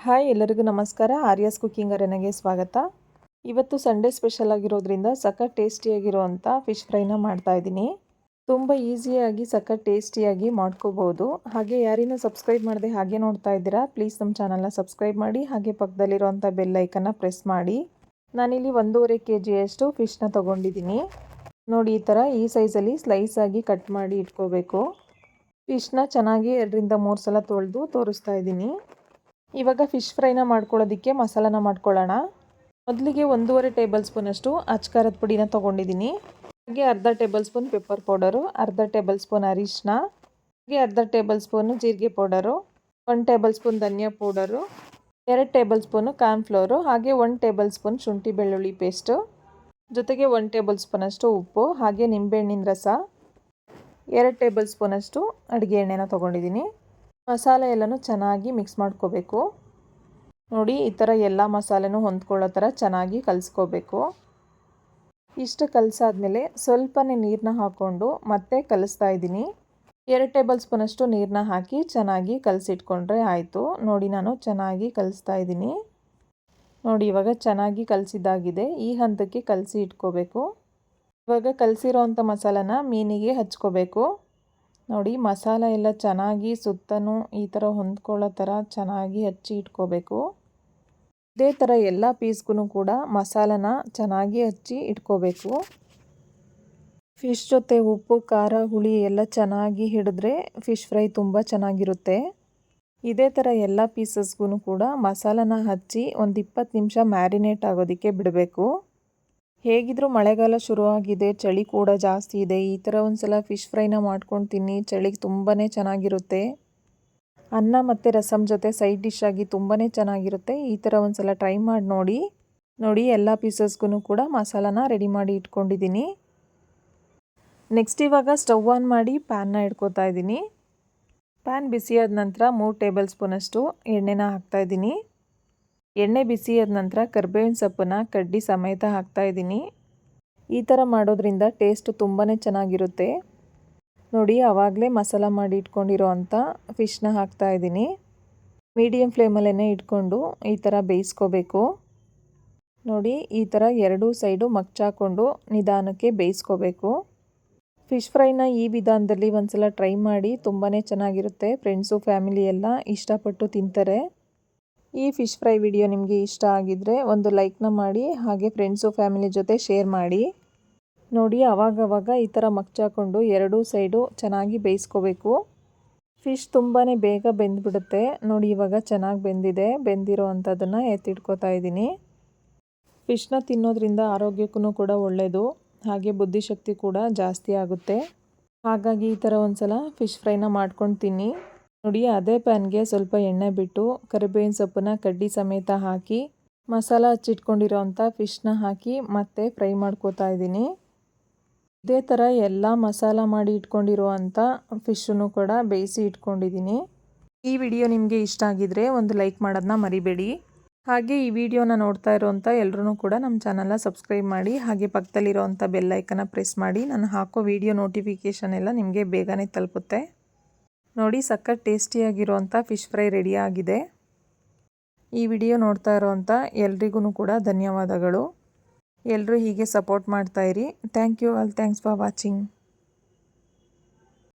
Hi ಎಲ್ಲರಿಗೂ ನಮಸ್ಕಾರ. Aryas cooking ಅರೆನಾಗೆ ಸ್ವಾಗತ. ಇವತ್ತು ಸಂಡೇ ಸ್ಪೆಷಲ್ ಆಗಿರೋದ್ರಿಂದ ಸಖತ್ ಟೇಸ್ಟಿಯಾಗಿರುವಂಥ ಫಿಶ್ ಫ್ರೈನ ಮಾಡ್ತಾ ಇದ್ದೀನಿ. ತುಂಬ ಈಸಿಯಾಗಿ ಸಖತ್ ಟೇಸ್ಟಿಯಾಗಿ ಮಾಡ್ಕೋಬೋದು. ಹಾಗೆ ಯಾರಿನೂ ಸಬ್ಸ್ಕ್ರೈಬ್ ಮಾಡದೆ ಹಾಗೆ ನೋಡ್ತಾ ಇದ್ದೀರಾ, ಪ್ಲೀಸ್ ನಮ್ಮ ಚಾನಲ್ನ ಸಬ್ಸ್ಕ್ರೈಬ್ ಮಾಡಿ, ಹಾಗೆ ಪಕ್ಕದಲ್ಲಿರುವಂಥ ಬೆಲ್ ಐಕನ್ನ ಪ್ರೆಸ್ ಮಾಡಿ. ನಾನಿಲ್ಲಿ 1.5 kg ಫಿಶ್ನ ತೊಗೊಂಡಿದ್ದೀನಿ. ನೋಡಿ, ಈ ಥರ ಈ ಸೈಜಲ್ಲಿ ಸ್ಲೈಸ್ ಆಗಿ ಕಟ್ ಮಾಡಿ ಇಟ್ಕೋಬೇಕು. ಫಿಶ್ನ ಚೆನ್ನಾಗಿ 2ರಿಂದ 3 ಸಲ ತೊಳೆದು ತೋರಿಸ್ತಾ ಇದ್ದೀನಿ. ಇವಾಗ ಫಿಶ್ ಫ್ರೈನ ಮಾಡ್ಕೊಳ್ಳೋದಕ್ಕೆ ಮಸಾಲಾನ ಮಾಡ್ಕೊಳ್ಳೋಣ. ಮೊದಲಿಗೆ 1.5 ಟೇಬಲ್ ಸ್ಪೂನಷ್ಟು ಅಚ್ಕಾರದ ಪುಡಿನ ತೊಗೊಂಡಿದ್ದೀನಿ. ಹಾಗೆ ಅರ್ಧ ಟೇಬಲ್ ಸ್ಪೂನ್ ಪೆಪ್ಪರ್ ಪೌಡರು, ಅರ್ಧ ಟೇಬಲ್ ಸ್ಪೂನ್ ಅರಿಶಿನ, ಹಾಗೆ ಅರ್ಧ ಟೇಬಲ್ ಸ್ಪೂನು ಜೀರಿಗೆ ಪೌಡರು, 1 ಟೇಬಲ್ ಸ್ಪೂನ್ ಧನಿಯಾ ಪೌಡರು, 2 ಟೇಬಲ್ ಸ್ಪೂನು ಕಾರ್ನ್ಫ್ಲೋರು, ಹಾಗೆ 1 ಟೇಬಲ್ ಸ್ಪೂನ್ ಶುಂಠಿ ಬೆಳ್ಳುಳ್ಳಿ ಪೇಸ್ಟು, ಜೊತೆಗೆ 1 ಟೇಬಲ್ ಸ್ಪೂನಷ್ಟು ಉಪ್ಪು, ಹಾಗೆ ನಿಂಬೆಹಣ್ಣಿನ ರಸ, 2 ಟೇಬಲ್ ಸ್ಪೂನಷ್ಟು ಅಡುಗೆ ಎಣ್ಣೆನ ತೊಗೊಂಡಿದ್ದೀನಿ. ಮಸಾಲೆ ಎಲ್ಲನೂ ಚೆನ್ನಾಗಿ ಮಿಕ್ಸ್ ಮಾಡ್ಕೋಬೇಕು. ನೋಡಿ, ಈ ಥರ ಎಲ್ಲ ಮಸಾಲೆನೂ ಹೊಂದ್ಕೊಳ್ಳೋ ಥರ ಚೆನ್ನಾಗಿ ಕಲಿಸ್ಕೋಬೇಕು. ಇಷ್ಟು ಕಲಸಾದ್ಮೇಲೆ ಸ್ವಲ್ಪನೇ ನೀರನ್ನ ಹಾಕ್ಕೊಂಡು ಮತ್ತೆ ಕಲಿಸ್ತಾ ಇದ್ದೀನಿ. 2 ಟೇಬಲ್ ಸ್ಪೂನಷ್ಟು ನೀರನ್ನ ಹಾಕಿ ಚೆನ್ನಾಗಿ ಕಲಸಿಟ್ಕೊಂಡ್ರೆ ಆಯಿತು. ನೋಡಿ, ನಾನು ಚೆನ್ನಾಗಿ ಕಲಿಸ್ತಾ ಇದ್ದೀನಿ. ನೋಡಿ, ಇವಾಗ ಚೆನ್ನಾಗಿ ಕಲಸಿದ್ದಾಗಿದೆ. ಈ ಹಂತಕ್ಕೆ ಕಲಸಿ ಇಟ್ಕೋಬೇಕು. ಇವಾಗ ಕಲಸಿರೋ ಅಂಥ ಮಸಾಲಾನ ಮೀನಿಗೆ ಹಚ್ಕೋಬೇಕು. ನೋಡಿ, ಮಸಾಲ ಎಲ್ಲ ಚೆನ್ನಾಗಿ ಸುತ್ತನೂ ಈ ಥರ ಹೊಂದ್ಕೊಳ್ಳೋ ಥರ ಚೆನ್ನಾಗಿ ಹಚ್ಚಿ ಇಟ್ಕೋಬೇಕು. ಇದೇ ಥರ ಎಲ್ಲ ಪೀಸ್ಗೂ ಕೂಡ ಮಸಾಲನ ಚೆನ್ನಾಗಿ ಹಚ್ಚಿ ಇಟ್ಕೋಬೇಕು. ಫಿಶ್ ಜೊತೆ ಉಪ್ಪು, ಖಾರ, ಹುಳಿ ಎಲ್ಲ ಚೆನ್ನಾಗಿ ಹಿಡಿದ್ರೆ ಫಿಶ್ ಫ್ರೈ ತುಂಬ ಚೆನ್ನಾಗಿರುತ್ತೆ. ಇದೇ ಥರ ಎಲ್ಲ ಪೀಸಸ್ಗೂ ಕೂಡ ಮಸಾಲನ ಹಚ್ಚಿ ಒಂದು 20 ನಿಮಿಷ ಮ್ಯಾರಿನೇಟ್ ಆಗೋದಕ್ಕೆ ಬಿಡಬೇಕು. ಹೇಗಿದ್ರೂ ಮಳೆಗಾಲ ಶುರುವಾಗಿದೆ, ಚಳಿ ಕೂಡ ಜಾಸ್ತಿ ಇದೆ. ಈ ಥರ ಒಂದು ಸಲ ಫಿಶ್ ಫ್ರೈನ ಮಾಡ್ಕೊಂಡು ತಿನ್ನಿ, ಚಳಿಗೆ ತುಂಬಾ ಚೆನ್ನಾಗಿರುತ್ತೆ. ಅನ್ನ ಮತ್ತು ರಸಮ್ ಜೊತೆ ಸೈಡ್ ಡಿಶ್ ಆಗಿ ತುಂಬಾ ಚೆನ್ನಾಗಿರುತ್ತೆ. ಈ ಥರ ಒಂದು ಸಲ ಟ್ರೈ ಮಾಡಿ ನೋಡಿ. ನೋಡಿ, ಎಲ್ಲ ಪೀಸಸ್ಗೂ ಕೂಡ ಮಸಾಲಾನ ರೆಡಿ ಮಾಡಿ ಇಟ್ಕೊಂಡಿದ್ದೀನಿ. ನೆಕ್ಸ್ಟ್ ಇವಾಗ ಸ್ಟವ್ ಆನ್ ಮಾಡಿ ಪ್ಯಾನ್ನ ಇಟ್ಕೋತಾ ಇದ್ದೀನಿ. ಪ್ಯಾನ್ ಬಿಸಿಯಾದ ನಂತರ 3 ಟೇಬಲ್ ಸ್ಪೂನಷ್ಟು ಎಣ್ಣೆನ ಹಾಕ್ತಾಯಿದ್ದೀನಿ. ಎಣ್ಣೆ ಬಿಸಿಯಾದ ನಂತರ ಕರಿಬೇವಿನ ಸೊಪ್ಪನ್ನ ಕಡ್ಡಿ ಸಮೇತ ಹಾಕ್ತಾಯಿದ್ದೀನಿ. ಈ ಥರ ಮಾಡೋದ್ರಿಂದ ಟೇಸ್ಟ್ ತುಂಬಾ ಚೆನ್ನಾಗಿರುತ್ತೆ. ನೋಡಿ, ಆವಾಗಲೇ ಮಸಾಲ ಮಾಡಿ ಇಟ್ಕೊಂಡಿರೋ ಅಂಥ ಫಿಶ್ನ ಹಾಕ್ತಾಯಿದ್ದೀನಿ. ಮೀಡಿಯಮ್ ಫ್ಲೇಮಲ್ಲೇ ಇಟ್ಕೊಂಡು ಈ ಥರ ಬೇಯಿಸ್ಕೋಬೇಕು. ನೋಡಿ, ಈ ಥರ ಎರಡೂ ಸೈಡು ಮಗ್ಚಾಕೊಂಡು ನಿಧಾನಕ್ಕೆ ಬೇಯಿಸ್ಕೋಬೇಕು. ಫಿಶ್ ಫ್ರೈನ ಈ ವಿಧಾನದಲ್ಲಿ ಒಂದು ಸಲ ಟ್ರೈ ಮಾಡಿ, ತುಂಬಾ ಚೆನ್ನಾಗಿರುತ್ತೆ. ಫ್ರೆಂಡ್ಸು, ಫ್ಯಾಮಿಲಿ ಎಲ್ಲ ಇಷ್ಟಪಟ್ಟು ತಿಂತಾರೆ. ಈ ಫಿಶ್ ಫ್ರೈ ವಿಡಿಯೋ ನಿಮಗೆ ಇಷ್ಟ ಆಗಿದ್ದರೆ ಒಂದು ಲೈಕ್ನ ಮಾಡಿ, ಹಾಗೆ ಫ್ರೆಂಡ್ಸು ಫ್ಯಾಮಿಲಿ ಜೊತೆ ಶೇರ್ ಮಾಡಿ. ನೋಡಿ, ಆವಾಗವಾಗ ಈ ಥರ ಮಗ್ಚಾಕೊಂಡು ಎರಡೂ ಸೈಡು ಚೆನ್ನಾಗಿ ಬೇಯಿಸ್ಕೋಬೇಕು. ಫಿಶ್ ತುಂಬಾ ಬೇಗ ಬೆಂದ್ಬಿಡುತ್ತೆ. ನೋಡಿ, ಇವಾಗ ಚೆನ್ನಾಗಿ ಬೆಂದಿದೆ. ಬೆಂದಿರೋ ಅಂಥದ್ದನ್ನು ಎತ್ತಿಟ್ಕೋತಾ ಇದ್ದೀನಿ. ಫಿಶ್ನ ತಿನ್ನೋದ್ರಿಂದ ಆರೋಗ್ಯಕ್ಕೂ ಕೂಡ ಒಳ್ಳೆಯದು, ಹಾಗೆ ಬುದ್ಧಿಶಕ್ತಿ ಕೂಡ ಜಾಸ್ತಿ ಆಗುತ್ತೆ. ಹಾಗಾಗಿ ಈ ಥರ ಒಂದು ಸಲ ಫಿಶ್ ಫ್ರೈನ ಮಾಡ್ಕೊಂಡು ತಿನ್ನಿ. ನೋಡಿ, ಅದೇ ಪ್ಯಾನ್ಗೆ ಸ್ವಲ್ಪ ಎಣ್ಣೆ ಬಿಟ್ಟು ಕರಿಬೇವಿನ ಸೊಪ್ಪನ್ನ ಕಡ್ಡಿ ಸಮೇತ ಹಾಕಿ ಮಸಾಲ ಹಚ್ಚಿಟ್ಕೊಂಡಿರೋ ಅಂಥ ಫಿಶ್ನ ಹಾಕಿ ಮತ್ತೆ ಫ್ರೈ ಮಾಡ್ಕೋತಾ ಇದ್ದೀನಿ. ಇದೇ ಥರ ಎಲ್ಲ ಮಸಾಲ ಮಾಡಿ ಇಟ್ಕೊಂಡಿರೋ ಅಂಥ ಫಿಶನ್ನು ಕೂಡ ಬೇಯಿಸಿ ಇಟ್ಕೊಂಡಿದ್ದೀನಿ. ಈ ವಿಡಿಯೋ ನಿಮಗೆ ಇಷ್ಟ ಆಗಿದ್ರೆ ಒಂದು ಲೈಕ್ ಮಾಡೋದನ್ನ ಮರಿಬೇಡಿ. ಹಾಗೆ ಈ ವಿಡಿಯೋನ ನೋಡ್ತಾ ಇರೋವಂಥ ಎಲ್ಲರೂ ಕೂಡ ನಮ್ಮ ಚಾನಲ್ನ ಸಬ್ಸ್ಕ್ರೈಬ್ ಮಾಡಿ, ಹಾಗೆ ಪಕ್ಕದಲ್ಲಿರೋವಂಥ ಬೆಲ್ ಐಕನ್ನ ಪ್ರೆಸ್ ಮಾಡಿ. ನಾನು ಹಾಕೋ ವಿಡಿಯೋ ನೋಟಿಫಿಕೇಷನ್ ಎಲ್ಲ ನಿಮಗೆ ಬೇಗನೆ ತಲುಪುತ್ತೆ. ನೋಡಿ, ಸಖತ್ ಟೇಸ್ಟಿಯಾಗಿರುವಂಥ ಫಿಶ್ ಫ್ರೈ ರೆಡಿ ಆಗಿದೆ. ಈ ವಿಡಿಯೋ ನೋಡ್ತಾ ಇರೋವಂಥ ಎಲ್ರಿಗೂ ಕೂಡ ಧನ್ಯವಾದಗಳು. ಎಲ್ಲರೂ ಹೀಗೆ ಸಪೋರ್ಟ್ ಮಾಡ್ತಾಯಿರಿ. Thank you all. Thanks for watching.